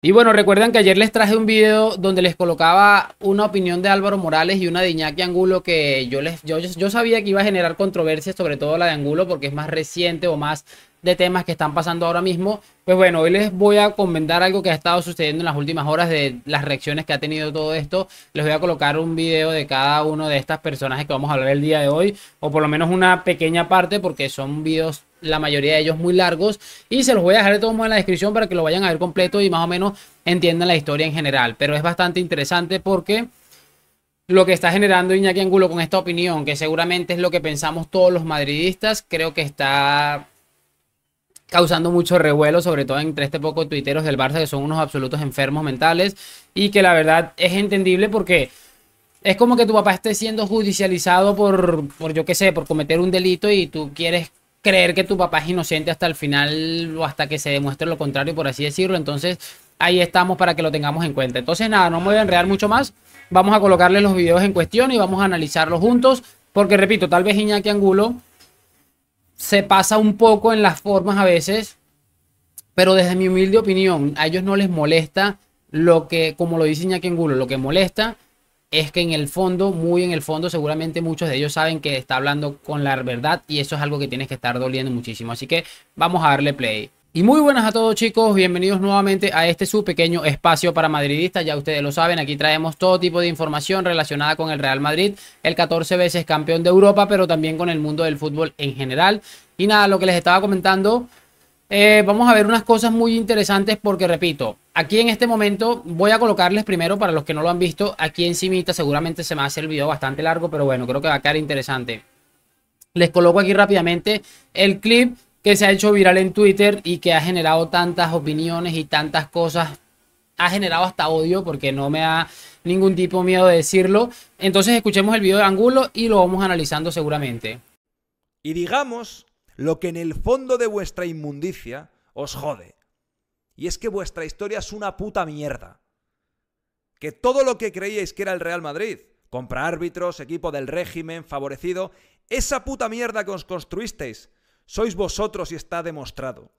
Y bueno, recuerdan que ayer les traje un video donde les colocaba una opinión de Álvaro Morales y una de Iñaki Angulo que yo sabía que iba a generar controversia, sobre todo la de Angulo, porque es más reciente o más de temas que están pasando ahora mismo. Pues bueno, hoy les voy a comentar algo que ha estado sucediendo en las últimas horas de las reacciones que ha tenido todo esto. Les voy a colocar un video de cada uno de estas personajes que vamos a hablar el día de hoy, o por lo menos una pequeña parte, porque son videos, la mayoría de ellos muy largos, y se los voy a dejar de todos modos en la descripción para que lo vayan a ver completo y más o menos entiendan la historia en general. Pero es bastante interesante porque lo que está generando Iñaki Angulo con esta opinión, que seguramente es lo que pensamos todos los madridistas, creo que está causando mucho revuelo, sobre todo entre este poco tuiteros del Barça que son unos absolutos enfermos mentales, y que la verdad es entendible porque es como que tu papá esté siendo judicializado por yo qué sé, por cometer un delito y tú quieres creer que tu papá es inocente hasta el final o hasta que se demuestre lo contrario, por así decirlo. Entonces, ahí estamos para que lo tengamos en cuenta. Entonces, nada, no me voy a enredar mucho más. Vamos a colocarle los videos en cuestión y vamos a analizarlos juntos. Porque, repito, tal vez Iñaki Angulo se pasa un poco en las formas a veces, pero desde mi humilde opinión, a ellos no les molesta lo que, como lo dice Iñaki Angulo, lo que molesta es que en el fondo, muy en el fondo, seguramente muchos de ellos saben que está hablando con la verdad y eso es algo que tienes que estar doliendo muchísimo. Así que vamos a darle play. Y muy buenas a todos, chicos, bienvenidos nuevamente a este su pequeño espacio para madridistas. Ya ustedes lo saben, aquí traemos todo tipo de información relacionada con el Real Madrid, el 14 veces campeón de Europa, pero también con el mundo del fútbol en general. Y nada, lo que les estaba comentando, vamos a ver unas cosas muy interesantes porque, repito, aquí en este momento voy a colocarles primero, para los que no lo han visto, aquí encimita, seguramente se me hace el video bastante largo, pero bueno, creo que va a quedar interesante. Les coloco aquí rápidamente el clip que se ha hecho viral en Twitter y que ha generado tantas opiniones y tantas cosas, ha generado hasta odio porque no me da ningún tipo de miedo de decirlo. Entonces escuchemos el video de Angulo y lo vamos analizando seguramente. Y digamos lo que en el fondo de vuestra inmundicia os jode. Y es que vuestra historia es una puta mierda. Que todo lo que creíais que era el Real Madrid, compra árbitros, equipo del régimen, favorecido, esa puta mierda que os construisteis, sois vosotros y está demostrado.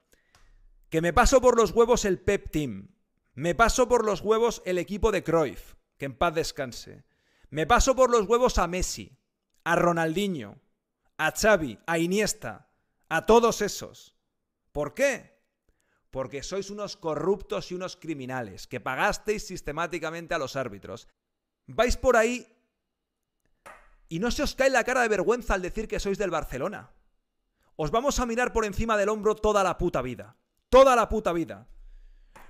Que me paso por los huevos el Pep Team. Me paso por los huevos el equipo de Cruyff, que en paz descanse. Me paso por los huevos a Messi, a Ronaldinho, a Xavi, a Iniesta, a todos esos. ¿Por qué? Porque sois unos corruptos y unos criminales, que pagasteis sistemáticamente a los árbitros. Vais por ahí y no se os cae la cara de vergüenza al decir que sois del Barcelona. Os vamos a mirar por encima del hombro toda la puta vida. Toda la puta vida.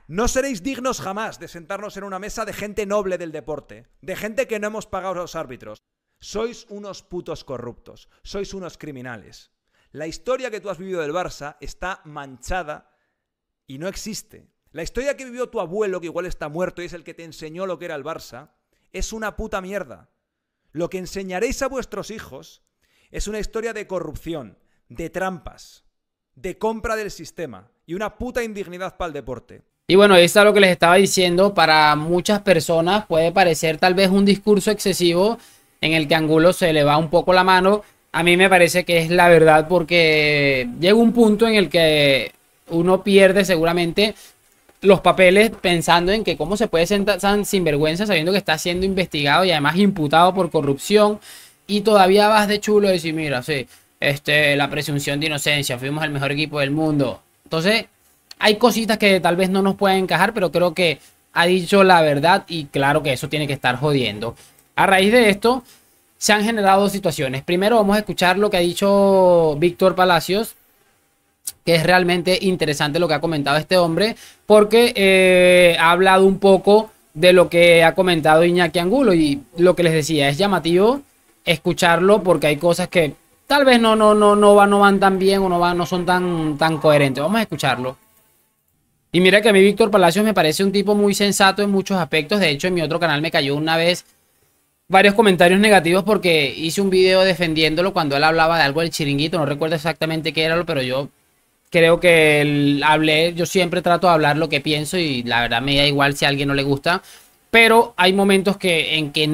No seréis dignos jamás de sentarnos en una mesa de gente noble del deporte, de gente que no hemos pagado a los árbitros. Sois unos putos corruptos, sois unos criminales. La historia que tú has vivido del Barça está manchada y no existe. La historia que vivió tu abuelo, que igual está muerto y es el que te enseñó lo que era el Barça, es una puta mierda. Lo que enseñaréis a vuestros hijos es una historia de corrupción, de trampas, de compra del sistema y una puta indignidad para el deporte. Y bueno, ahí está lo que les estaba diciendo. Para muchas personas puede parecer tal vez un discurso excesivo en el que Angulo se le va un poco la mano. A mí me parece que es la verdad porque llega un punto en el que uno pierde seguramente los papeles pensando en que cómo se puede ser tan sinvergüenza sabiendo que está siendo investigado y además imputado por corrupción y todavía vas de chulo y decir, mira, sí, la presunción de inocencia, fuimos el mejor equipo del mundo. Entonces, hay cositas que tal vez no nos pueden encajar, pero creo que ha dicho la verdad y claro que eso tiene que estar jodiendo. A raíz de esto, se han generado dos situaciones. Primero vamos a escuchar lo que ha dicho Víctor Palacios, que es realmente interesante lo que ha comentado este hombre, porque ha hablado un poco de lo que ha comentado Iñaki Angulo y lo que les decía, es llamativo escucharlo porque hay cosas que tal vez no van tan bien o no son tan coherentes. Vamos a escucharlo. Y mira que a mí Víctor Palacios me parece un tipo muy sensato en muchos aspectos. De hecho, en mi otro canal me cayó una vez varios comentarios negativos porque hice un video defendiéndolo cuando él hablaba de algo del chiringuito. No recuerdo exactamente qué era, pero yo creo que yo siempre trato de hablar lo que pienso y la verdad me da igual si a alguien no le gusta. Pero hay momentos en que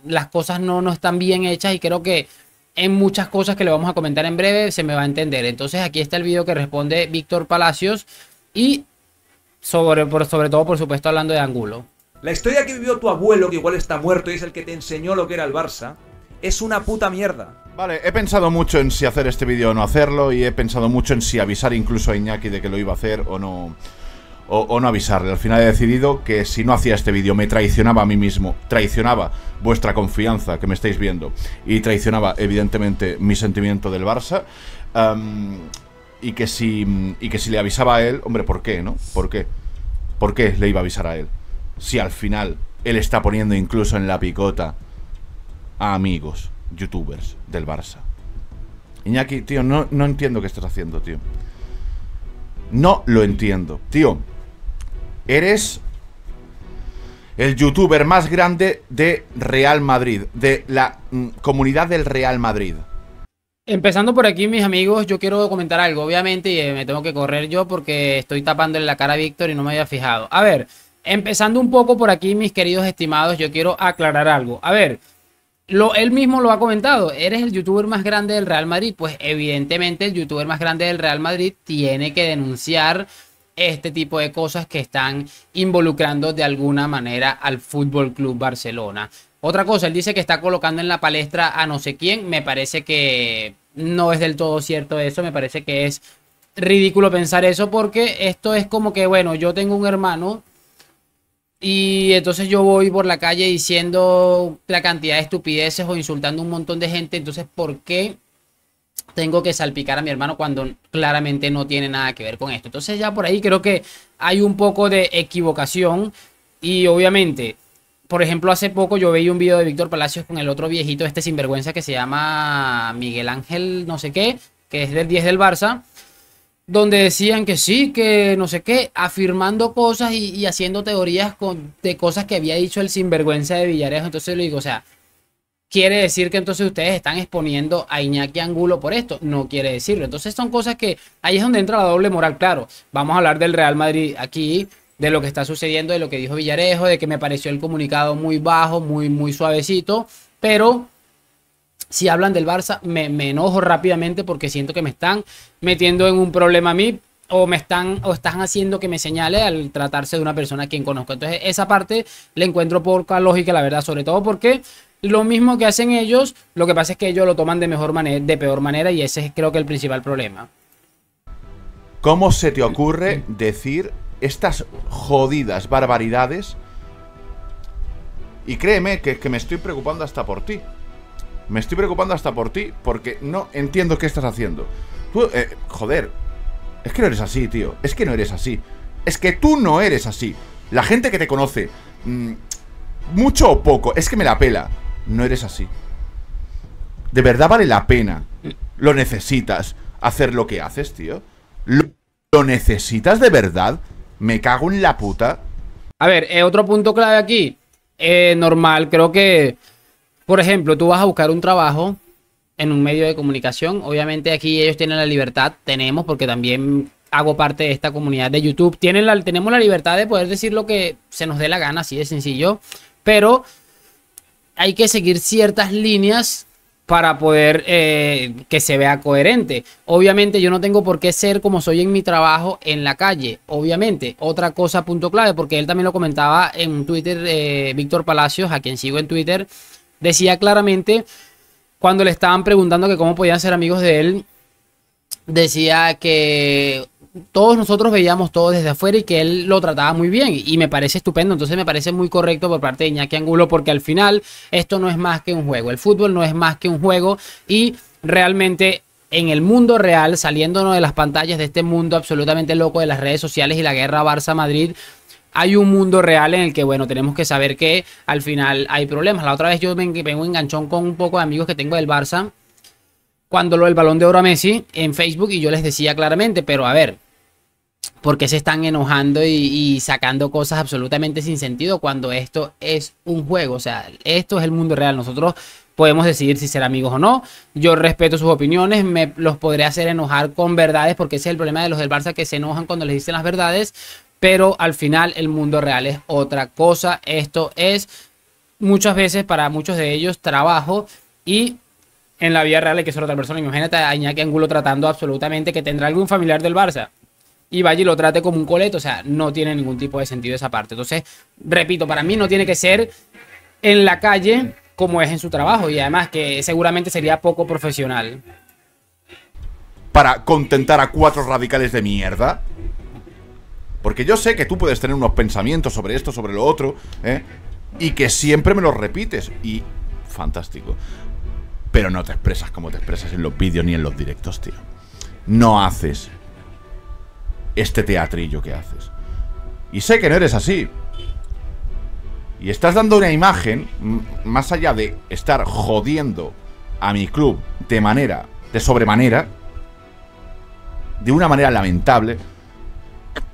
las cosas no están bien hechas y creo que en muchas cosas que le vamos a comentar en breve se me va a entender. Entonces aquí está el video que responde Víctor Palacios y sobre todo, por supuesto, hablando de Angulo. La historia que vivió tu abuelo, que igual está muerto y es el que te enseñó lo que era el Barça, es una puta mierda. Vale, he pensado mucho en si hacer este vídeo o no hacerlo, y he pensado mucho en si avisar incluso a Iñaki de que lo iba a hacer o no. O no avisarle. Al final he decidido que si no hacía este vídeo me traicionaba a mí mismo, traicionaba vuestra confianza que me estáis viendo y traicionaba evidentemente mi sentimiento del Barça, y que si le avisaba a él, hombre, ¿por qué, no? ¿Por qué? ¿Por qué le iba a avisar a él? Si al final él está poniendo incluso en la picota a amigos, youtubers del Barça. Iñaki, tío, no entiendo qué estás haciendo, tío. No lo entiendo, tío. Eres el youtuber más grande de Real Madrid, de la comunidad del Real Madrid. Empezando por aquí, mis amigos, yo quiero comentar algo. Obviamente me tengo que correr yo porque estoy tapándole la cara a Víctor y no me había fijado. A ver, empezando un poco por aquí, mis queridos estimados, yo quiero aclarar algo. A ver, él mismo lo ha comentado, eres el youtuber más grande del Real Madrid. Pues evidentemente el youtuber más grande del Real Madrid tiene que denunciar este tipo de cosas que están involucrando de alguna manera al Fútbol Club Barcelona. Otra cosa, él dice que está colocando en la palestra a no sé quién. Me parece que no es del todo cierto eso. Me parece que es ridículo pensar eso, porque esto es como que, bueno, yo tengo un hermano y entonces yo voy por la calle diciendo la cantidad de estupideces o insultando a un montón de gente. Entonces, ¿por qué tengo que salpicar a mi hermano cuando claramente no tiene nada que ver con esto? Entonces ya por ahí creo que hay un poco de equivocación. Y obviamente, por ejemplo, hace poco yo veía un video de Víctor Palacios con el otro viejito, este sinvergüenza que se llama Miguel Ángel no sé qué, que es del 10 del Barça, donde decían que sí, que no sé qué, afirmando cosas y haciendo teorías de cosas que había dicho el sinvergüenza de Villarejo. Entonces le digo, o sea, ¿quiere decir que entonces ustedes están exponiendo a Iñaki Angulo por esto? No quiere decirlo. Entonces son cosas que ahí es donde entra la doble moral. Claro, vamos a hablar del Real Madrid aquí, de lo que está sucediendo, de lo que dijo Villarejo, de que me pareció el comunicado muy bajo, muy suavecito, pero si hablan del Barça me enojo rápidamente porque siento que me están metiendo en un problema a mí, o están haciendo que me señale al tratarse de una persona a quien conozco. Entonces esa parte le encuentro poca lógica, la verdad, sobre todo porque lo mismo que hacen ellos, lo que pasa es que ellos lo toman de mejor manera, de peor manera, y ese es, creo que, el principal problema. ¿Cómo se te ocurre decir estas jodidas barbaridades? Y créeme que me estoy preocupando hasta por ti. Me estoy preocupando hasta por ti porque no entiendo qué estás haciendo. Tú, joder, es que no eres así, tío. Es que no eres así. Es que tú no eres así. La gente que te conoce, mucho o poco, es que me la pela. No eres así. ¿De verdad vale la pena? ¿Lo necesitas hacer lo que haces, tío? ¿Lo necesitas de verdad? Me cago en la puta. A ver, otro punto clave aquí. Normal, creo que, por ejemplo, tú vas a buscar un trabajo en un medio de comunicación. Obviamente aquí ellos tienen la libertad, tenemos, porque también hago parte de esta comunidad de YouTube. Tenemos la libertad de poder decir lo que se nos dé la gana, así de sencillo. Pero hay que seguir ciertas líneas para poder que se vea coherente. Obviamente yo no tengo por qué ser como soy en mi trabajo en la calle. Obviamente, otra cosa, punto clave, porque él también lo comentaba en Twitter, Víctor Palacios, a quien sigo en Twitter, decía claramente, cuando le estaban preguntando que cómo podían ser amigos de él, decía que todos nosotros veíamos todo desde afuera y que él lo trataba muy bien, y me parece estupendo. Entonces me parece muy correcto por parte de Iñaki Angulo, porque al final esto no es más que un juego, el fútbol no es más que un juego, y realmente en el mundo real, saliéndonos de las pantallas de este mundo absolutamente loco de las redes sociales y la guerra Barça-Madrid, hay un mundo real en el que, bueno, tenemos que saber que al final hay problemas. La otra vez yo vengo enganchón con un poco de amigos que tengo del Barça cuando lo del Balón de Oro a Messi en Facebook, y yo les decía claramente, pero a ver, ¿por qué se están enojando y sacando cosas absolutamente sin sentido cuando esto es un juego? O sea, esto es el mundo real. Nosotros podemos decidir si ser amigos o no. Yo respeto sus opiniones, me los podré hacer enojar con verdades, porque ese es el problema de los del Barça, que se enojan cuando les dicen las verdades, pero al final el mundo real es otra cosa. Esto es muchas veces para muchos de ellos trabajo, y en la vida real hay que ser otra persona. Imagínate a Iñaki Angulo tratando absolutamente que tendrá algún familiar del Barça y vaya y lo trate como un coleto. O sea, no tiene ningún tipo de sentido esa parte. Entonces, repito, para mí no tiene que ser en la calle como es en su trabajo, y además que seguramente sería poco profesional. Para contentar a 4 radicales de mierda. Porque yo sé que tú puedes tener unos pensamientos sobre esto, sobre lo otro, y que siempre me los repites. Y fantástico. Pero no te expresas como te expresas en los vídeos ni en los directos, tío. No haces este teatrillo que haces. Y sé que no eres así. Y estás dando una imagen, más allá de estar jodiendo a mi club de sobremanera, de una manera lamentable.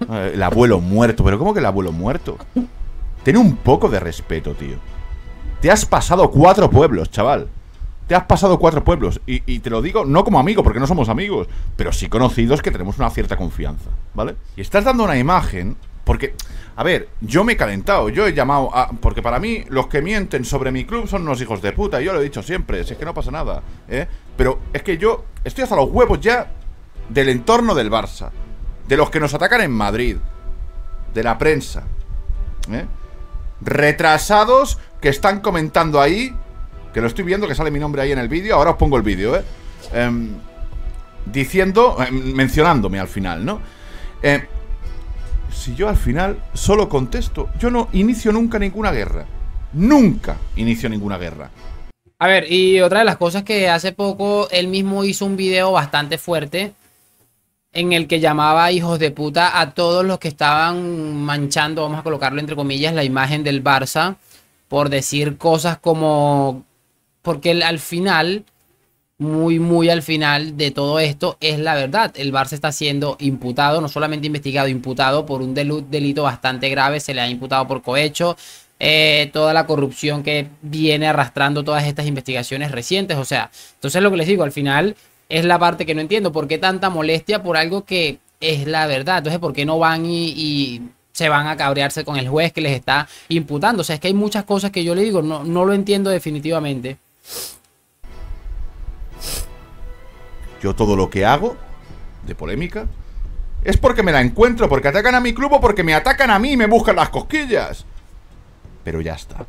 El abuelo muerto. ¿Pero cómo que el abuelo muerto? Ten un poco de respeto, tío. Te has pasado 4 pueblos, chaval. Te has pasado 4 pueblos. Y te lo digo no como amigo, porque no somos amigos, pero sí conocidos que tenemos una cierta confianza, ¿vale? Y estás dando una imagen. Porque, a ver, yo me he calentado. Yo he llamado a... Porque para mí, los que mienten sobre mi club son unos hijos de puta. Yo lo he dicho siempre, si es que no pasa nada, Pero es que yo estoy hasta los huevos ya del entorno del Barça, de los que nos atacan en Madrid, de la prensa, retrasados que están comentando ahí, que lo estoy viendo, que sale mi nombre ahí en el vídeo. Ahora os pongo el vídeo, diciendo, mencionándome al final, ¿no? Si yo al final solo contesto, yo no inicio nunca ninguna guerra. Nunca inicio ninguna guerra. A ver, y otra de las cosas que hace poco él mismo hizo un video bastante fuerte en el que llamaba hijos de puta a todos los que estaban manchando, vamos a colocarlo entre comillas, la imagen del Barça, por decir cosas como... Porque al final, muy al final de todo esto, es la verdad. El Barça está siendo imputado, no solamente investigado, imputado por un delito bastante grave. Se le ha imputado por cohecho. Toda la corrupción que viene arrastrando todas estas investigaciones recientes. O sea, entonces lo que les digo, al final... Es la parte que no entiendo. ¿Por qué tanta molestia por algo que es la verdad? Entonces, ¿por qué no van y se van a cabrearse con el juez que les está imputando? O sea, es que hay muchas cosas que yo le digo, no lo entiendo definitivamente. Yo todo lo que hago de polémica es porque me la encuentro, porque atacan a mi club o porque me atacan a mí y me buscan las cosquillas. Pero ya está.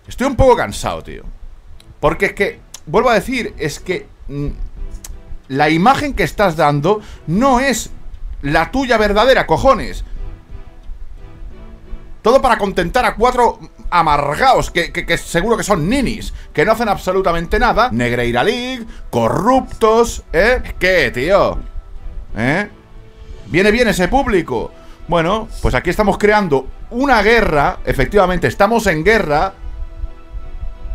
Estoy un poco cansado, tío. Porque es que, vuelvo a decir, es que la imagen que estás dando no es la tuya verdadera, cojones. Todo para contentar a 4 amargaos que seguro que son ninis, que no hacen absolutamente nada. Negreira League, corruptos, ¿Qué, tío? ¿Viene bien ese público? Bueno, pues aquí estamos creando una guerra. Efectivamente, estamos en guerra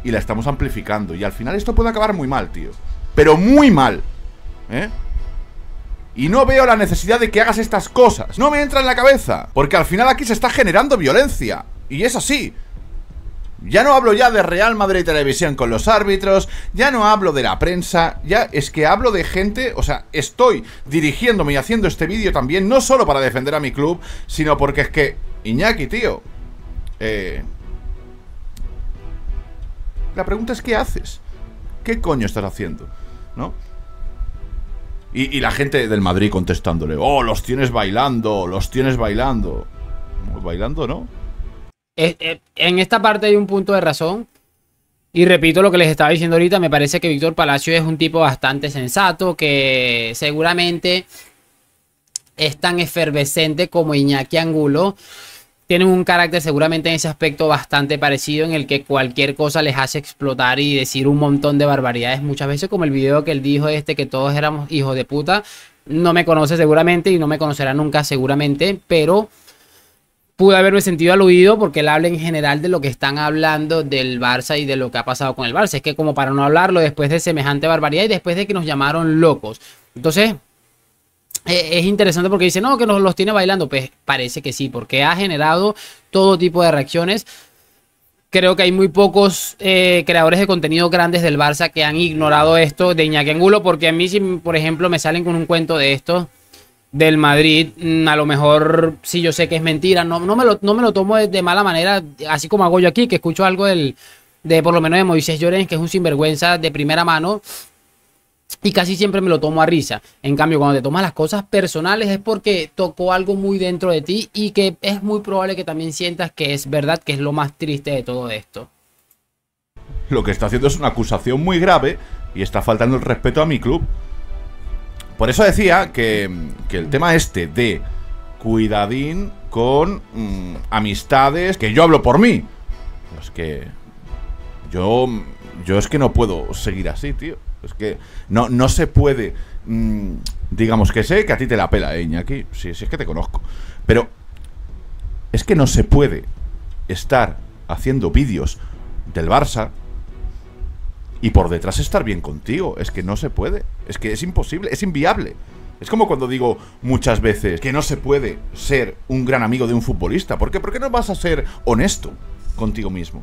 y la estamos amplificando. Y al final esto puede acabar muy mal, tío. Pero muy mal, Y no veo la necesidad de que hagas estas cosas. No me entra en la cabeza. Porque al final aquí se está generando violencia. Y es así. Ya no hablo ya de Real Madrid Televisión con los árbitros. Ya no hablo de la prensa. Ya es que hablo de gente. O sea, estoy dirigiéndome y haciendo este vídeo también, no solo para defender a mi club, sino porque es que, Iñaki, tío, la pregunta es: ¿qué haces? ¿Qué coño estás haciendo? ¿No? Y la gente del Madrid contestándole: oh, los tienes bailando, los tienes bailando. ¿Bailando, no? En esta parte hay un punto de razón. Y repito lo que les estaba diciendo ahorita. Me parece que Víctor Palacio es un tipo bastante sensato, que seguramente es tan efervescente como Iñaki Angulo. Tienen un carácter seguramente en ese aspecto bastante parecido, en el que cualquier cosa les hace explotar y decir un montón de barbaridades muchas veces, como el video que él dijo que todos éramos hijos de puta. No me conoce seguramente y no me conocerá nunca seguramente, pero pude haberme sentido aludido porque él habla en general de lo que están hablando del Barça y de lo que ha pasado con el Barça. Es que como para no hablarlo después de semejante barbaridad y después de que nos llamaron locos. Entonces... es interesante porque dice, no, que nos los tiene bailando. Pues parece que sí, porque ha generado todo tipo de reacciones. Creo que hay muy pocos creadores de contenido grandes del Barça que han ignorado esto de Iñaki Angulo. Porque a mí, si por ejemplo me salen con un cuento de esto del Madrid, a lo mejor sí yo sé que es mentira. No me lo tomo de mala manera, así como hago yo aquí, que escucho algo de por lo menos de Moisés Llorens, que es un sinvergüenza de primera mano. Y casi siempre me lo tomo a risa. En cambio, cuando te tomas las cosas personales es porque tocó algo muy dentro de ti y que es muy probable que también sientas que es verdad, que es lo más triste de todo esto. Lo que está haciendo es una acusación muy grave y está faltando el respeto a mi club. Por eso decía que el tema este de cuidadín con amistades, que yo hablo por mí. Es que yo es que no puedo seguir así, tío. Es que no se puede. Digamos que sé que a ti te la pela, Iñaki. Sí, es que te conozco. Pero es que no se puede estar haciendo vídeos del Barça y por detrás estar bien contigo. Es que no se puede. Es que es imposible, es inviable. Es como cuando digo muchas veces que no se puede ser un gran amigo de un futbolista. ¿Por qué? Porque no vas a ser honesto contigo mismo,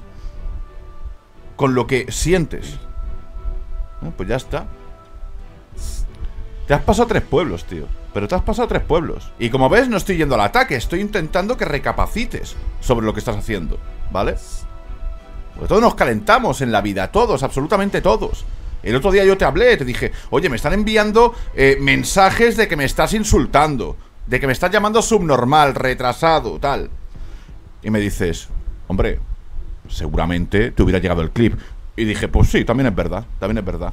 con lo que sientes. Pues ya está. Te has pasado 3 pueblos, tío. Pero te has pasado 3 pueblos. Y como ves, no estoy yendo al ataque. Estoy intentando que recapacites sobre lo que estás haciendo, ¿vale? Porque todos nos calentamos en la vida. Todos, absolutamente todos. El otro día yo te hablé, te dije: oye, me están enviando mensajes de que me estás insultando, de que me estás llamando subnormal, retrasado, tal. Y me dices: hombre, seguramente te hubiera llegado el clip. Y dije: pues sí, también es verdad, también es verdad.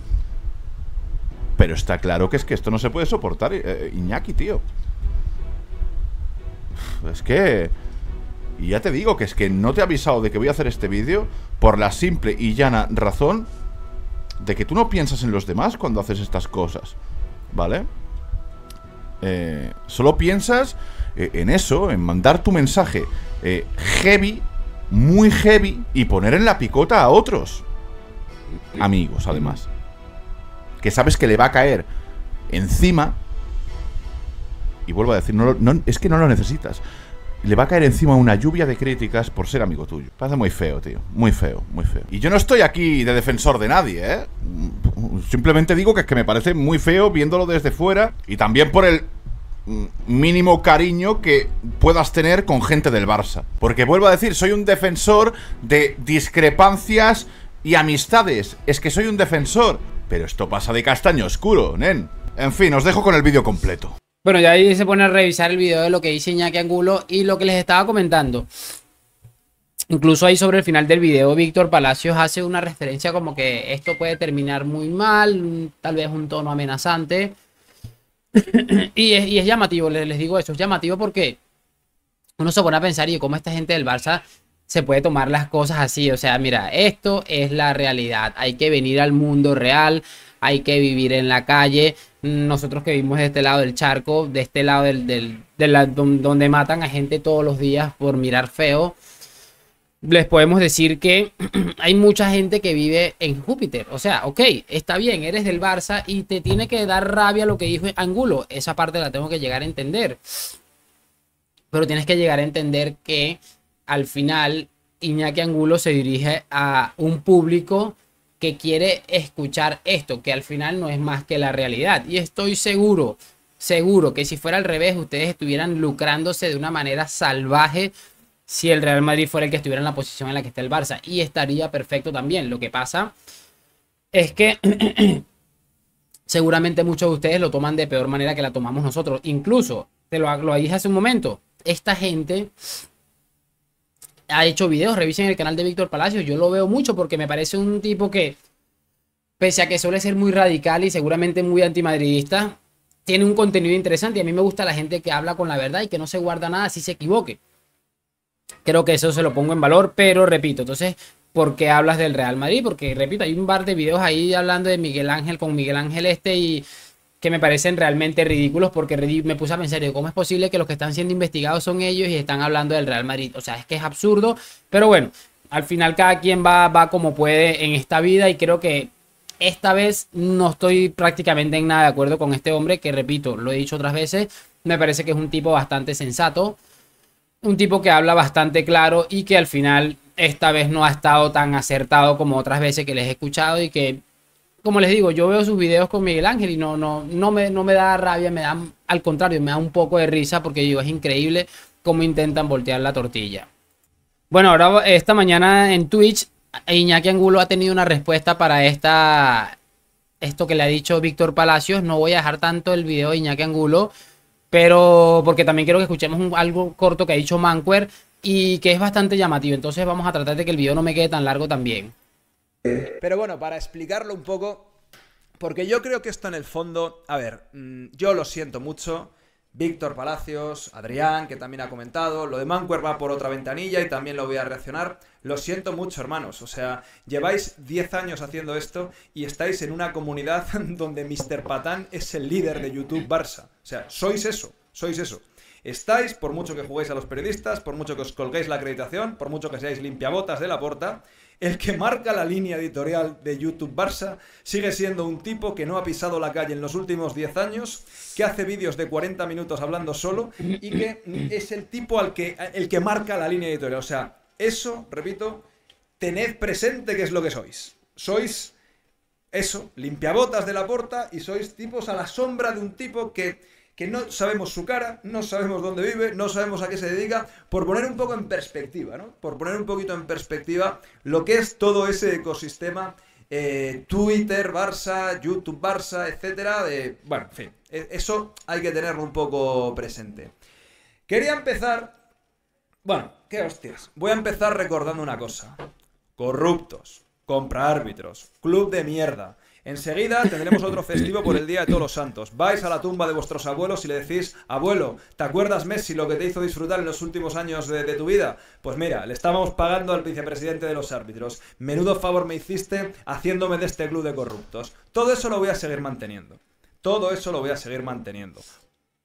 Pero está claro que es que esto no se puede soportar, Iñaki, tío. Es que... Y ya te digo que es que no te he avisado de que voy a hacer este vídeo por la simple y llana razón de que tú no piensas en los demás cuando haces estas cosas, ¿vale? Solo piensas en eso, en mandar tu mensaje heavy, muy heavy, y poner en la picota a otros amigos, además, que sabes que le va a caer encima. Y vuelvo a decir, es que no lo necesitas. Le va a caer encima una lluvia de críticas por ser amigo tuyo. Parece muy feo, tío. Muy feo, muy feo. Y yo no estoy aquí de defensor de nadie, ¿eh? Simplemente digo que es que me parece muy feo viéndolo desde fuera. Y también por el mínimo cariño que puedas tener con gente del Barça. Porque vuelvo a decir, soy un defensor de discrepancias y amistades. Es que soy un defensor. Pero esto pasa de castaño oscuro, nen. En fin, os dejo con el vídeo completo. Bueno, ya ahí se pone a revisar el video de lo que dice Iñaki Angulo y lo que les estaba comentando. Incluso ahí sobre el final del video, Víctor Palacios hace una referencia como que esto puede terminar muy mal, tal vez un tono amenazante. y es llamativo, les digo eso, es llamativo porque uno se pone a pensar y cómo esta gente del Barça se puede tomar las cosas así. O sea, mira, esto es la realidad. Hay que venir al mundo real, hay que vivir en la calle. Nosotros que vivimos de este lado del charco, de este lado donde matan a gente todos los días por mirar feo, les podemos decir que hay mucha gente que vive en Júpiter. O sea, ok, está bien, eres del Barça y te tiene que dar rabia lo que dijo Angulo. Esa parte la tengo que llegar a entender. Pero tienes que llegar a entender que al final Iñaki Angulo se dirige a un público que quiere escuchar esto, que al final no es más que la realidad. Y estoy seguro que si fuera al revés, ustedes estuvieran lucrándose de una manera salvaje si el Real Madrid fuera el que estuviera en la posición en la que está el Barça. Y estaría perfecto también. Lo que pasa es que seguramente muchos de ustedes lo toman de peor manera que la tomamos nosotros. Incluso, te lo dije hace un momento, esta gente ha hecho videos, revisen el canal de Víctor Palacios. Yo lo veo mucho porque me parece un tipo que, pese a que suele ser muy radical y seguramente muy antimadridista, tiene un contenido interesante. Y a mí me gusta la gente que habla con la verdad y que no se guarda nada si se equivoque. Creo que eso se lo pongo en valor, pero repito, entonces, ¿por qué hablas del Real Madrid? Porque, repito, hay un par de videos ahí hablando de Miguel Ángel con Miguel Ángel y que me parecen realmente ridículos, porque me puse a pensar, ¿cómo es posible que los que están siendo investigados son ellos y están hablando del Real Madrid? O sea, es que es absurdo, pero bueno, al final cada quien va como puede en esta vida y creo que esta vez no estoy prácticamente en nada de acuerdo con este hombre, que repito, lo he dicho otras veces, me parece que es un tipo bastante sensato, un tipo que habla bastante claro y que al final esta vez no ha estado tan acertado como otras veces que les he escuchado y que, como les digo, yo veo sus videos con Miguel Ángel y no me da rabia, me da, al contrario, me da un poco de risa porque digo, es increíble cómo intentan voltear la tortilla. Bueno, ahora esta mañana en Twitch, Iñaki Angulo ha tenido una respuesta para esta esto que le ha dicho Víctor Palacios. No voy a dejar tanto el video de Iñaki Angulo, pero porque también quiero que escuchemos algo corto que ha dicho Manquer y que es bastante llamativo. Entonces vamos a tratar de que el video no me quede tan largo también. Pero bueno, para explicarlo un poco, porque yo creo que esto en el fondo, a ver, yo lo siento mucho, Víctor Palacios, Adrián, que también ha comentado, lo de Manquer va por otra ventanilla y también lo voy a reaccionar. Lo siento mucho, hermanos, o sea, lleváis 10 años haciendo esto y estáis en una comunidad donde Mr. Patán es el líder de YouTube Barça. O sea, sois eso, sois eso. Estáis, por mucho que juguéis a los periodistas, por mucho que os colguéis la acreditación, por mucho que seáis limpiabotas de Laporta, el que marca la línea editorial de YouTube Barça sigue siendo un tipo que no ha pisado la calle en los últimos 10 años, que hace vídeos de 40 minutos hablando solo y que es el tipo el que marca la línea editorial. O sea, eso, repito, tened presente qué es lo que sois. Sois eso, limpiabotas de Laporta y sois tipos a la sombra de un tipo que no sabemos su cara, no sabemos dónde vive, no sabemos a qué se dedica, por poner un poco en perspectiva, ¿no? Por poner un poquito en perspectiva lo que es todo ese ecosistema, Twitter, Barça, YouTube, Barça, etcétera. Bueno, en fin, eso hay que tenerlo un poco presente. Quería empezar... Bueno, qué hostias. Voy a empezar recordando una cosa. Corruptos, compra árbitros, club de mierda. Enseguida tendremos otro festivo por el Día de Todos los Santos. Vais a la tumba de vuestros abuelos y le decís: abuelo, ¿te acuerdas, Messi, lo que te hizo disfrutar en los últimos años de tu vida? Pues mira, le estábamos pagando al vicepresidente de los árbitros. Menudo favor me hiciste haciéndome de este club de corruptos. Todo eso lo voy a seguir manteniendo. Todo eso lo voy a seguir manteniendo.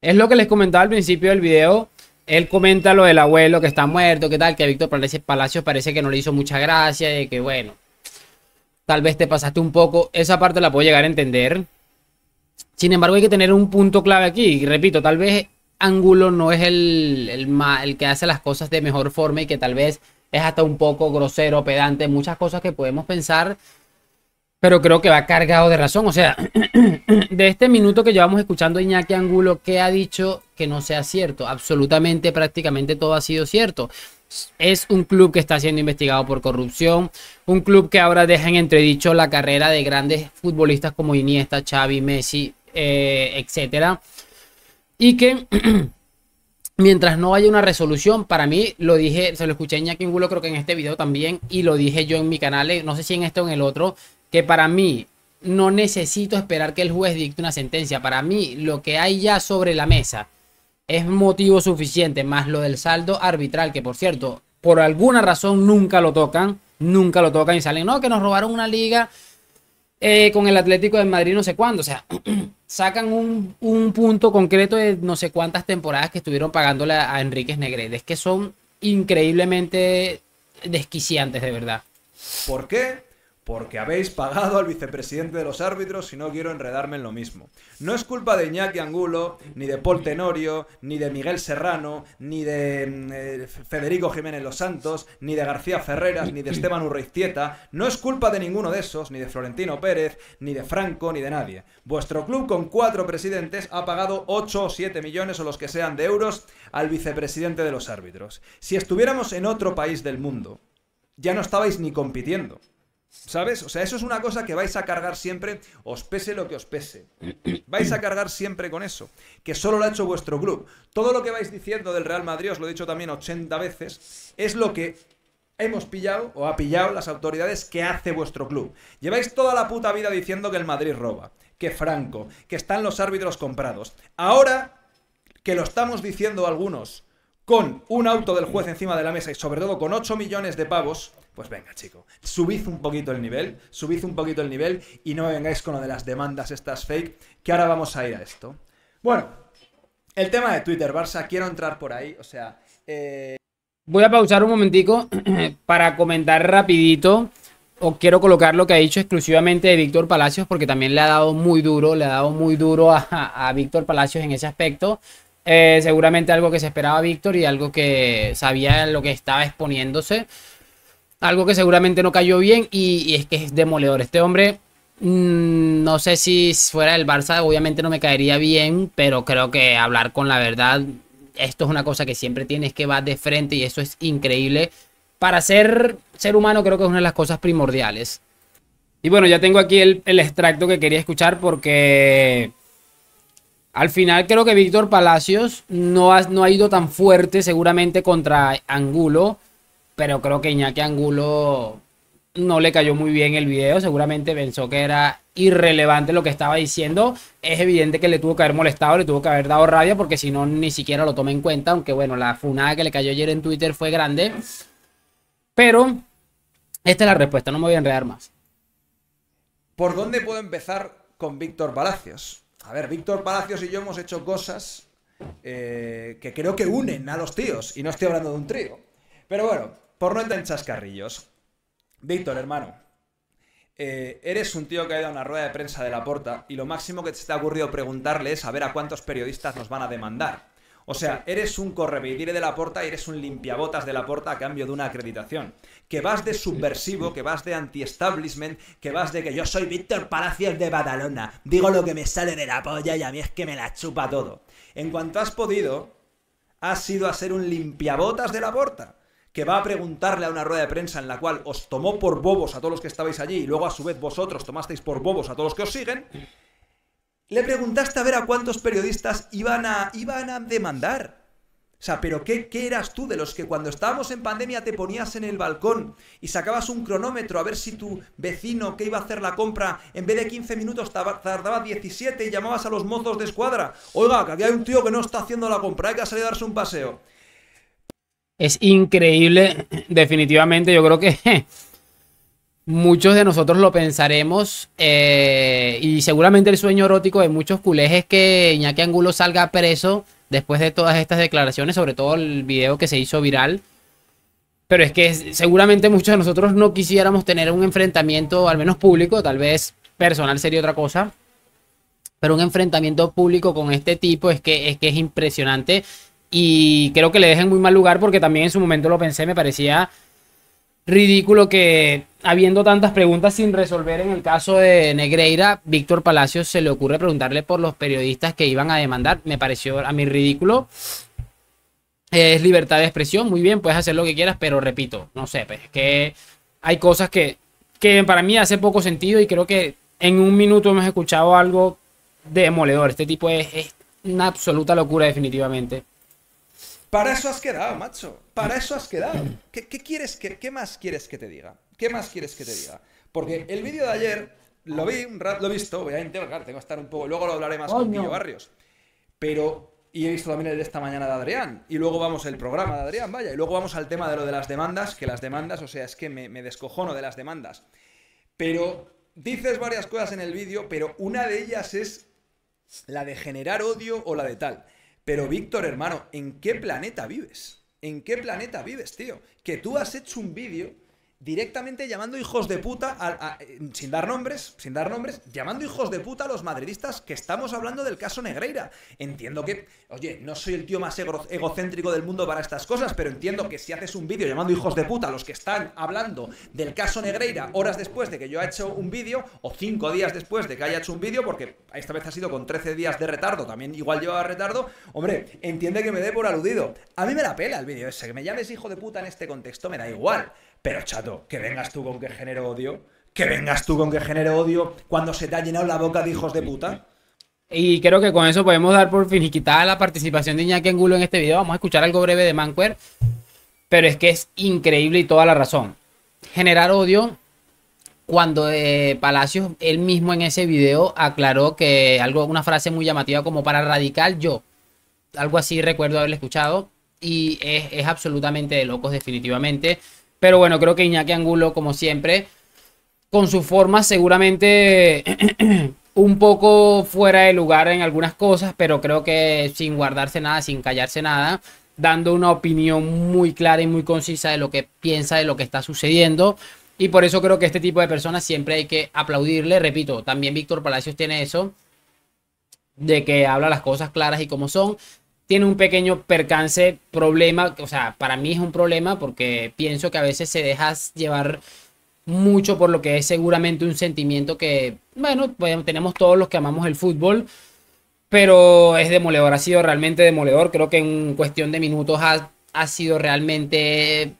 Es lo que les comentaba al principio del video. Él comenta lo del abuelo que está muerto, que tal, que a Víctor Palacios parece que no le hizo mucha gracia, y que bueno, tal vez te pasaste un poco. Esa parte la puedo llegar a entender. Sin embargo, hay que tener un punto clave aquí. Y repito, tal vez Angulo no es el que hace las cosas de mejor forma y que tal vez es hasta un poco grosero, pedante, muchas cosas que podemos pensar. Pero creo que va cargado de razón. O sea, de este minuto que llevamos escuchando a Iñaki Angulo, ¿qué ha dicho que no sea cierto? Absolutamente, prácticamente todo ha sido cierto. Es un club que está siendo investigado por corrupción. Un club que ahora deja en entredicho la carrera de grandes futbolistas como Iniesta, Xavi, Messi, etcétera. Y que mientras no haya una resolución, para mí, lo dije, se lo escuché a Iñaki Angulo creo que en este video también, y lo dije yo en mi canal, no sé si en este o en el otro, que para mí no necesito esperar que el juez dicte una sentencia. Para mí lo que hay ya sobre la mesa es motivo suficiente, más lo del saldo arbitral, que por cierto, por alguna razón nunca lo tocan y salen, no, que nos robaron una liga con el Atlético de Madrid no sé cuándo. O sea, sacan un punto concreto de no sé cuántas temporadas que estuvieron pagándole a Enríquez Negredes, que son increíblemente desquiciantes, de verdad. ¿Por qué? Porque habéis pagado al vicepresidente de los árbitros y no quiero enredarme en lo mismo. No es culpa de Iñaki Angulo, ni de Paul Tenorio, ni de Miguel Serrano, ni de Federico Jiménez Los Santos, ni de García Ferreras, ni de Esteban Urreiztieta. No es culpa de ninguno de esos, ni de Florentino Pérez, ni de Franco, ni de nadie. Vuestro club con 4 presidentes ha pagado 8 o 7 millones o los que sean de euros al vicepresidente de los árbitros. Si estuviéramos en otro país del mundo, ya no estabais ni compitiendo. ¿Sabes? O sea, eso es una cosa que vais a cargar siempre, os pese lo que os pese. Vais a cargar siempre con eso, que solo lo ha hecho vuestro club. Todo lo que vais diciendo del Real Madrid, os lo he dicho también 80 veces, es lo que hemos pillado, o ha pillado las autoridades, que hace vuestro club. Lleváis toda la puta vida diciendo que el Madrid roba, que Franco, que están los árbitros comprados. Ahora que lo estamos diciendo algunos con un auto del juez encima de la mesa y sobre todo con 8 millones de pavos, pues venga, chico, subid un poquito el nivel y no me vengáis con lo de las demandas estas fake, que ahora vamos a ir a esto. Bueno, el tema de Twitter, Barça, quiero entrar por ahí, o sea... Voy a pausar un momentico para comentar rapidito, o quiero colocar lo que ha dicho exclusivamente de Víctor Palacios, porque también le ha dado muy duro, a Víctor Palacios en ese aspecto. Seguramente algo que se esperaba Víctor y algo que sabía lo que estaba exponiéndose. Algo que seguramente no cayó bien y es que es demoledor. Este hombre, no sé si fuera del Barça, obviamente no me caería bien, pero creo que hablar con la verdad, esto es una cosa que siempre tienes que va de frente y eso es increíble. Para ser humano creo que es una de las cosas primordiales. Y bueno, ya tengo aquí el extracto que quería escuchar porque al final creo que Víctor Palacios no ha ido tan fuerte seguramente contra Angulo, pero creo que Iñaki Angulo no le cayó muy bien el video, seguramente pensó que era irrelevante lo que estaba diciendo. Es evidente que le tuvo que haber molestado, le tuvo que haber dado rabia porque si no ni siquiera lo toma en cuenta, aunque bueno, la funada que le cayó ayer en Twitter fue grande. Pero esta es la respuesta, no me voy a enredar más. ¿Por dónde puedo empezar con Víctor Palacios? A ver, Víctor Palacios y yo hemos hecho cosas que creo que unen a los tíos, y no estoy hablando de un trío. Pero bueno, por no entrar en chascarrillos. Víctor, hermano, eres un tío que ha ido a una rueda de prensa de Laporta y lo máximo que te ha ocurrido preguntarle es a ver a cuántos periodistas nos van a demandar. O sea, eres un correveidire de Laporta y eres un limpiabotas de Laporta a cambio de una acreditación. Que vas de subversivo, que vas de anti-establishment, que vas de que yo soy Víctor Palacios de Badalona, digo lo que me sale de la polla y a mí es que me la chupa todo. En cuanto has podido, has ido a ser un limpiabotas de Laporta, que va a preguntarle a una rueda de prensa en la cual os tomó por bobos a todos los que estabais allí y luego a su vez vosotros tomasteis por bobos a todos los que os siguen. Le preguntaste a ver a cuántos periodistas iban a demandar. O sea, pero ¿qué eras tú de los que cuando estábamos en pandemia te ponías en el balcón y sacabas un cronómetro a ver si tu vecino que iba a hacer la compra en vez de 15 minutos tardaba 17 y llamabas a los mozos de escuadra? Oiga, que aquí hay un tío que no está haciendo la compra, hay que salir a darse un paseo. Es increíble, definitivamente. Yo creo que muchos de nosotros lo pensaremos y seguramente el sueño erótico de muchos culés es que Iñaki Angulo salga preso después de todas estas declaraciones, sobre todo el video que se hizo viral. Pero es que seguramente muchos de nosotros no quisiéramos tener un enfrentamiento, al menos público, tal vez personal sería otra cosa, pero un enfrentamiento público con este tipo es que es impresionante y creo que le deja en muy mal lugar porque también en su momento lo pensé, me parecía ridículo que habiendo tantas preguntas sin resolver en el caso de Negreira, Víctor Palacios se le ocurre preguntarle por los periodistas que iban a demandar. Me pareció a mí ridículo. Es libertad de expresión, muy bien, puedes hacer lo que quieras, pero repito, no sé, pues es que hay cosas que para mí hace poco sentido y creo que en un minuto hemos escuchado algo demoledor. Este tipo es una absoluta locura definitivamente. Para eso has quedado, macho. Para eso has quedado. ¿Qué más quieres que te diga? ¿Qué más quieres que te diga? Porque el vídeo de ayer lo vi, un rato lo he visto, voy a intentar, tengo que estar un poco, luego lo hablaré más con Guillo Barrios. Pero, y he visto también el de esta mañana de Adrián, y luego vamos el programa de Adrián, vaya, y luego vamos al tema de lo de las demandas, que las demandas, o sea, es que me descojono de las demandas. Pero dices varias cosas en el vídeo, pero una de ellas es la de generar odio o la de tal. Pero Víctor, hermano, ¿en qué planeta vives? ¿En qué planeta vives, tío? Que tú has hecho un vídeo directamente llamando hijos de puta, sin dar nombres, llamando hijos de puta a los madridistas que estamos hablando del caso Negreira. Entiendo que, oye, no soy el tío más egocéntrico del mundo para estas cosas, pero entiendo que si haces un vídeo llamando hijos de puta a los que están hablando del caso Negreira horas después de que yo haya hecho un vídeo, o 5 días después de que haya hecho un vídeo, porque esta vez ha sido con 13 días de retardo, también igual llevaba retardo, hombre, entiende que me dé por aludido. A mí me la pela el vídeo ese, que me llames hijo de puta en este contexto me da igual. Pero chato, que vengas tú con que genero odio. Que vengas tú con que genero odio cuando se te ha llenado la boca de hijos de puta. Y creo que con eso podemos dar por finiquitada la participación de Iñaki Angulo en este video. Vamos a escuchar algo breve de Manquer. Pero es que es increíble y toda la razón. Generar odio cuando Palacios, él mismo en ese video aclaró que una frase muy llamativa como para radical yo. Algo así recuerdo haberle escuchado. Y es absolutamente de locos definitivamente. Pero bueno, creo que Iñaki Angulo, como siempre, con su forma seguramente un poco fuera de lugar en algunas cosas, pero creo que sin guardarse nada, sin callarse nada, dando una opinión muy clara y muy concisa de lo que piensa, de lo que está sucediendo. Y por eso creo que este tipo de personas siempre hay que aplaudirle. Repito, también Víctor Palacios tiene eso, de que habla las cosas claras y como son. Tiene un pequeño percance, problema, o sea, para mí es un problema porque pienso que a veces se deja llevar mucho por lo que es seguramente un sentimiento que, bueno, pues tenemos todos los que amamos el fútbol, pero es demoledor, ha sido realmente demoledor. Creo que en cuestión de minutos ha sido realmente,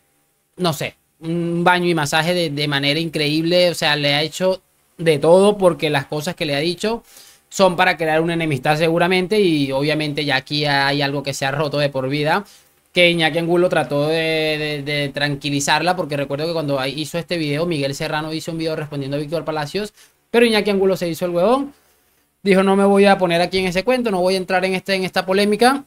no sé, un baño y masaje de manera increíble, o sea, le ha hecho de todo porque las cosas que le ha dicho son para crear una enemistad seguramente, y obviamente ya aquí hay algo que se ha roto de por vida, que Iñaki Angulo trató de tranquilizarla, porque recuerdo que cuando hizo este video, Miguel Serrano hizo un video respondiendo a Víctor Palacios, pero Iñaki Angulo se hizo el huevón, dijo no me voy a poner aquí en ese cuento, no voy a entrar en esta polémica.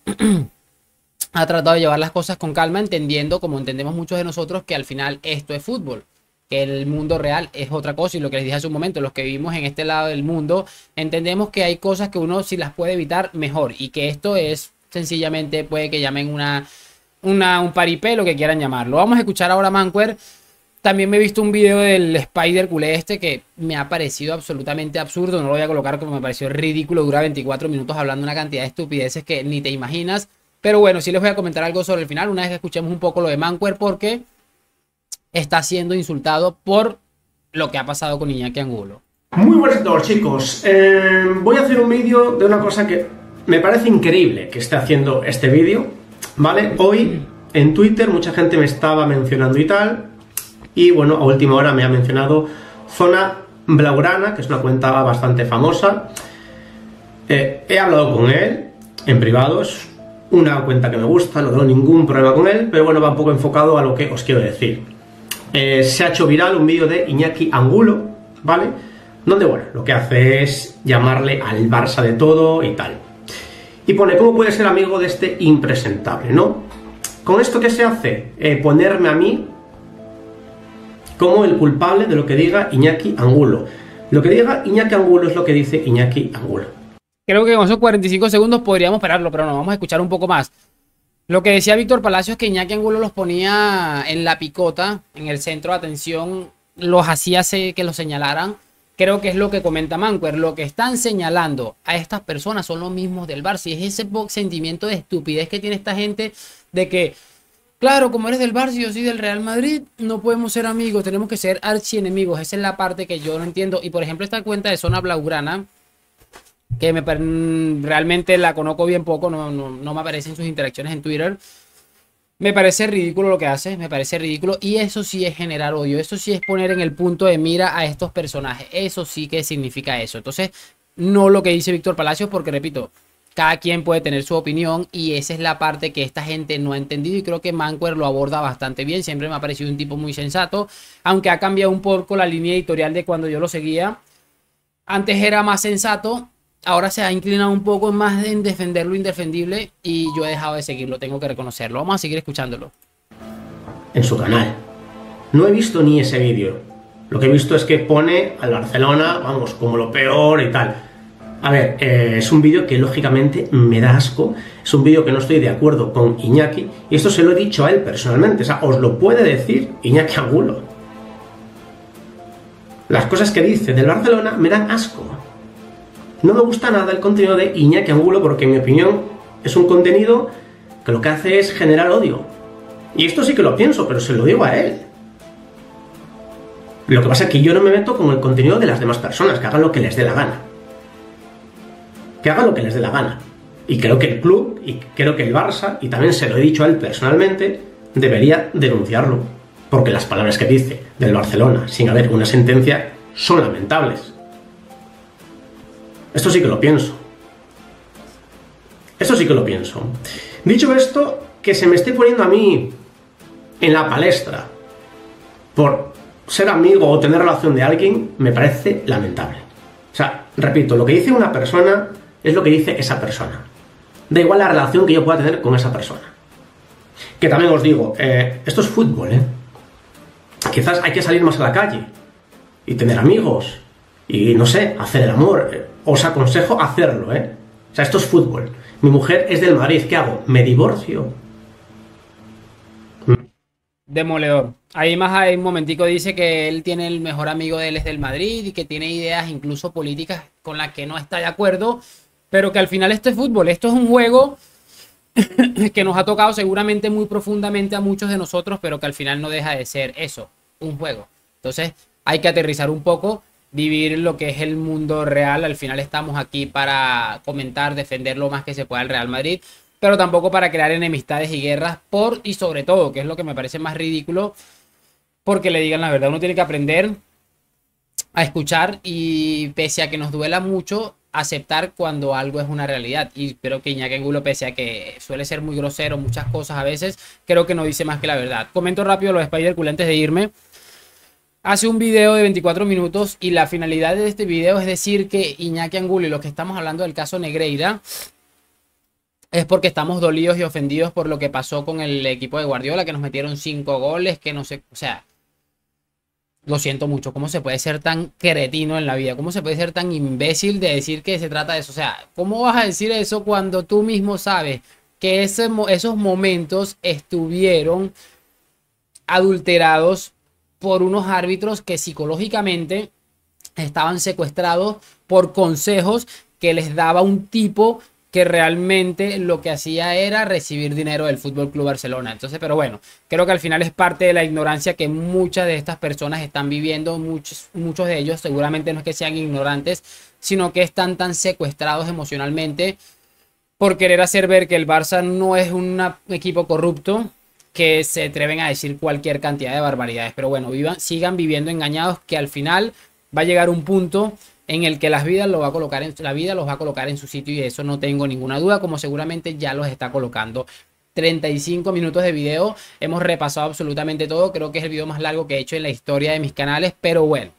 Ha tratado de llevar las cosas con calma, entendiendo, como entendemos muchos de nosotros, que al final esto es fútbol, que el mundo real es otra cosa, y lo que les dije hace un momento, los que vivimos en este lado del mundo, entendemos que hay cosas que uno, si las puede evitar, mejor, y que esto es sencillamente, puede que llamen un paripé, lo que quieran llamarlo. Vamos a escuchar ahora a Mancuer. También me he visto un video del Spider culé que me ha parecido absolutamente absurdo, no lo voy a colocar como me pareció ridículo, dura 24 minutos hablando una cantidad de estupideces que ni te imaginas, pero bueno, sí les voy a comentar algo sobre el final, una vez que escuchemos un poco lo de Mancuer, porque está siendo insultado por lo que ha pasado con Iñaki Angulo. Muy buenas a todos, chicos. Voy a hacer un vídeo de una cosa que me parece increíble que esté haciendo este vídeo, ¿vale? Hoy en Twitter mucha gente me estaba mencionando y tal, y bueno, a última hora me ha mencionado Zona Blaugrana, que es una cuenta bastante famosa. He hablado con él en privado, es una cuenta que me gusta, no tengo ningún problema con él, pero bueno, va un poco enfocado a lo que os quiero decir. Se ha hecho viral un vídeo de Iñaki Angulo, ¿vale? Donde, bueno, lo que hace es llamarle al Barça de todo y tal. Y pone, ¿cómo puede ser amigo de este impresentable, no? Con esto, ¿qué se hace? Ponerme a mí como el culpable de lo que diga Iñaki Angulo. Lo que diga Iñaki Angulo es lo que dice Iñaki Angulo. Creo que con esos 45 segundos podríamos pararlo, pero no, vamos a escuchar un poco más. Lo que decía Víctor Palacios, que Iñaki Angulo los ponía en la picota, en el centro de atención, los hacía que los señalaran. Creo que es lo que comenta Mancuer. Lo que están señalando a estas personas son los mismos del Barça. Y es ese sentimiento de estupidez que tiene esta gente de que, claro, como eres del Barça y yo soy del Real Madrid, no podemos ser amigos, tenemos que ser archienemigos. Esa es la parte que yo no entiendo. Y por ejemplo, esta cuenta de Zona Blaugrana, que realmente la conozco bien poco, no me aparecen sus interacciones en Twitter. Me parece ridículo lo que hace, me parece ridículo, y eso sí es generar odio, eso sí es poner en el punto de mira a estos personajes, eso sí que significa eso. Entonces, no lo que dice Víctor Palacios, porque repito, cada quien puede tener su opinión, y esa es la parte que esta gente no ha entendido, y creo que Mancuer lo aborda bastante bien. Siempre me ha parecido un tipo muy sensato, aunque ha cambiado un poco la línea editorial de cuando yo lo seguía. Antes era más sensato, ahora se ha inclinado un poco más en defender lo indefendible, y yo he dejado de seguirlo, tengo que reconocerlo. Vamos a seguir escuchándolo. En su canal. No he visto ni ese vídeo. Lo que he visto es que pone al Barcelona, vamos, como lo peor y tal. A ver, es un vídeo que lógicamente me da asco, es un vídeo que no estoy de acuerdo con Iñaki, y esto se lo he dicho a él personalmente, o sea, os lo puede decir Iñaki Angulo. Las cosas que dice del Barcelona me dan asco. No me gusta nada el contenido de Iñaki Angulo, porque en mi opinión es un contenido que lo que hace es generar odio. Y esto sí que lo pienso, pero se lo digo a él. Lo que pasa es que yo no me meto con el contenido de las demás personas, que hagan lo que les dé la gana. Que hagan lo que les dé la gana. Y creo que el club, y creo que el Barça, y también se lo he dicho a él personalmente, debería denunciarlo. Porque las palabras que dice del Barcelona, sin haber una sentencia, son lamentables. Esto sí que lo pienso. Esto sí que lo pienso. Dicho esto, que se me esté poniendo a mí en la palestra por ser amigo o tener relación de alguien, me parece lamentable. O sea, repito, lo que dice una persona es lo que dice esa persona. Da igual la relación que yo pueda tener con esa persona. Que también os digo, esto es fútbol, ¿eh? Quizás hay que salir más a la calle y tener amigos y, no sé, hacer el amor. Os aconsejo hacerlo, ¿eh? O sea, esto es fútbol. Mi mujer es del Madrid, ¿qué hago? ¿Me divorcio? Demoledor. Ahí más hay un momentico dice que él tiene el mejor amigo de él es del Madrid y que tiene ideas incluso políticas con las que no está de acuerdo, pero que al final esto es fútbol, esto es un juego que nos ha tocado seguramente muy profundamente a muchos de nosotros, pero que al final no deja de ser eso, un juego. Entonces hay que aterrizar un poco, vivir lo que es el mundo real. Al final estamos aquí para comentar, defender lo más que se pueda el Real Madrid, pero tampoco para crear enemistades y guerras y sobre todo, que es lo que me parece más ridículo, porque le digan la verdad. Uno tiene que aprender a escuchar y pese a que nos duela mucho, aceptar cuando algo es una realidad. Y creo que Iñaki Angulo, pese a que suele ser muy grosero, muchas cosas a veces, creo que no dice más que la verdad. Comento rápido lo de Spider-Cool antes de irme. Hace un video de 24 minutos y la finalidad de este video es decir que Iñaki Angulo y lo que estamos hablando del caso Negreira es porque estamos dolidos y ofendidos por lo que pasó con el equipo de Guardiola, que nos metieron 5 goles, que no sé, o sea, lo siento mucho. ¿Cómo se puede ser tan cretino en la vida? ¿Cómo se puede ser tan imbécil de decir que se trata de eso? O sea, ¿cómo vas a decir eso cuando tú mismo sabes que esos momentos estuvieron adulterados por unos árbitros que psicológicamente estaban secuestrados por consejos que les daba un tipo que realmente lo que hacía era recibir dinero del Fútbol Club Barcelona? Entonces, pero bueno, creo que al final es parte de la ignorancia que muchas de estas personas están viviendo. Muchos de ellos seguramente no es que sean ignorantes, sino que están tan secuestrados emocionalmente por querer hacer ver que el Barça no es un equipo corrupto, que se atreven a decir cualquier cantidad de barbaridades. Pero bueno, sigan viviendo engañados, que al final va a llegar un punto en el que la vida los va a colocar en su sitio, y de eso no tengo ninguna duda, como seguramente ya los está colocando. 35 minutos de video, hemos repasado absolutamente todo. Creo que es el video más largo que he hecho en la historia de mis canales, pero bueno,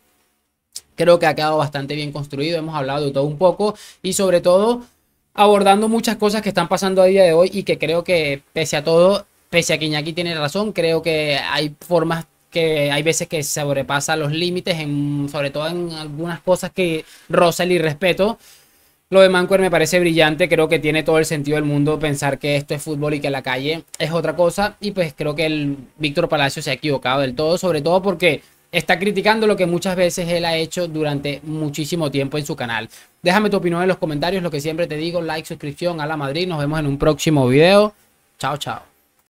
creo que ha quedado bastante bien construido. Hemos hablado de todo un poco y sobre todo abordando muchas cosas que están pasando a día de hoy y que creo que pese a todo, pese a que Iñaki tiene razón, creo que hay formas que hay veces que se sobrepasan los límites, sobre todo en algunas cosas que roza el irrespeto. Lo de Mancuer me parece brillante, creo que tiene todo el sentido del mundo pensar que esto es fútbol y que la calle es otra cosa, y pues creo que el Víctor Palacio se ha equivocado del todo, sobre todo porque está criticando lo que muchas veces él ha hecho durante muchísimo tiempo en su canal. Déjame tu opinión en los comentarios, lo que siempre te digo, like, suscripción, a la Madrid. Nos vemos en un próximo video. Chao, chao.